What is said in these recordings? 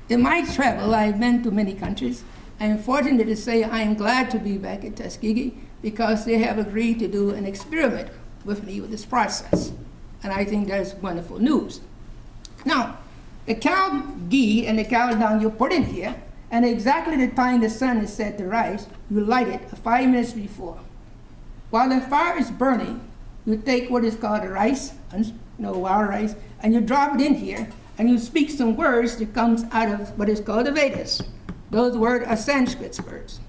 In my travel, I've been to many countries. I am fortunate to say I am glad to be back at Tuskegee because they have agreed to do an experiment with me with this process. And I think that's wonderful news. Now, the cow ghee and the cow dung you put in here, and exactly the time the sun is set to rise, you light it 5 minutes before. While the fire is burning, you take what is called the rice, wild rice, and you drop it in here, and you speak some words that comes out of what is called the Vedas. Those words are Sanskrit words.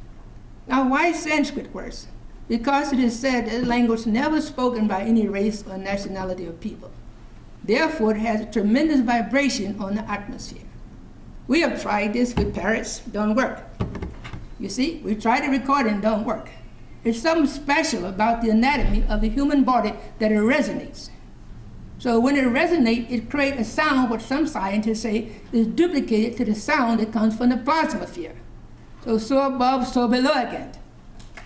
Now, why Sanskrit words? Because it is said that language never spoken by any race or nationality of people. Therefore, it has a tremendous vibration on the atmosphere. We have tried this with parrots, don't work. You see, we tried to record it, don't work. There's something special about the anatomy of the human body that it resonates. So when it resonates, it creates a sound what some scientists say is duplicated to the sound that comes from the plasma sphere. So above, so below again.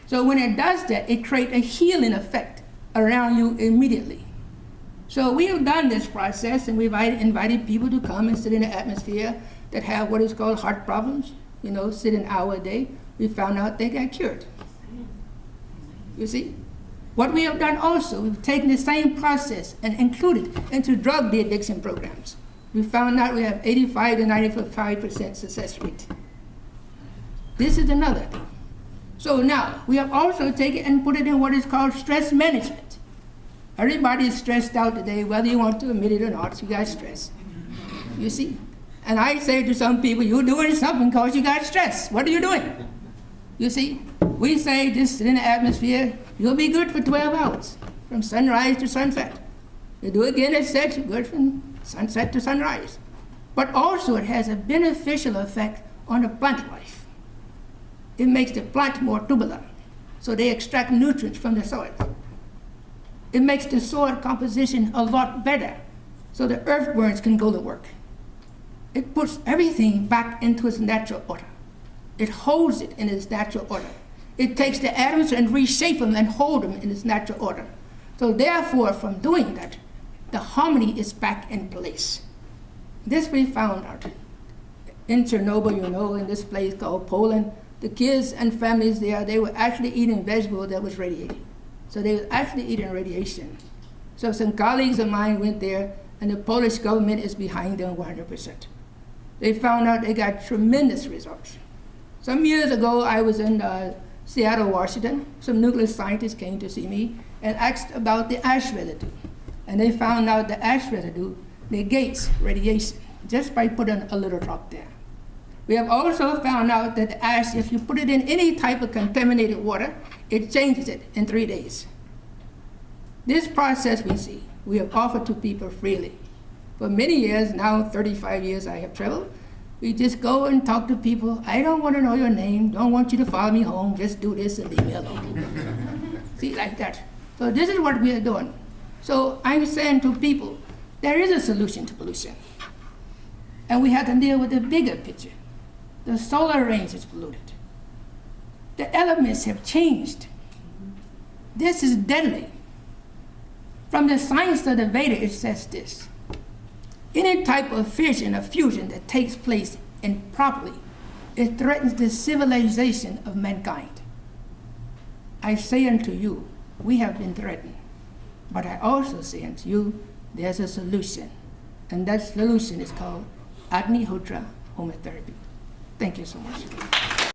So when it does that, it creates a healing effect around you immediately. So we have done this process, and we've invited people to come and sit in the atmosphere that have what is called heart problems, sit an hour a day. We found out they got cured. You see? What we have done also, we've taken the same process and included into drug de-addiction programs. We found out we have 85 to 95% success rate. This is another thing. So now, we have also taken and put it in what is called stress management. Everybody is stressed out today, whether you want to admit it or not, you got stress. You see? And I say to some people, you're doing something because you got stress. What are you doing? You see? We say just in the atmosphere, you'll be good for 12 hours, from sunrise to sunset. You do it again at 6, you're good from sunset to sunrise. But also it has a beneficial effect on the plant life. It makes the plant more tubular, so they extract nutrients from the soil. It makes the soil composition a lot better, so the earthworms can go to work. It puts everything back into its natural order. It holds it in its natural order. It takes the atoms and reshape them and hold them in its natural order. So therefore, from doing that, the harmony is back in place. This we found out. In Chernobyl, in this place called Poland, the kids and families there, they were actually eating vegetables that was radiating. So they were actually eating radiation. So some colleagues of mine went there, and the Polish government is behind them 100%. They found out they got tremendous results. Some years ago, I was in Seattle, Washington. Some nuclear scientists came to see me and asked about the ash residue. And they found out the ash residue negates radiation just by putting a little drop there. We have also found out that the ash, if you put it in any type of contaminated water, it changes it in 3 days. This process we have offered to people freely. For many years, now 35 years I have traveled, we just go and talk to people. I don't want to know your name, don't want you to follow me home, just do this and leave me alone. See, like that. So this is what we are doing. So I'm saying to people, there is a solution to pollution. And we have to deal with the bigger picture. The solar range is polluted. The elements have changed. This is deadly. From the science of the Veda, it says this. Any type of fission or fusion that takes place improperly, it threatens the civilization of mankind. I say unto you, we have been threatened. But I also say unto you, there's a solution. And that solution is called Agnihotra homotherapy. Thank you so much.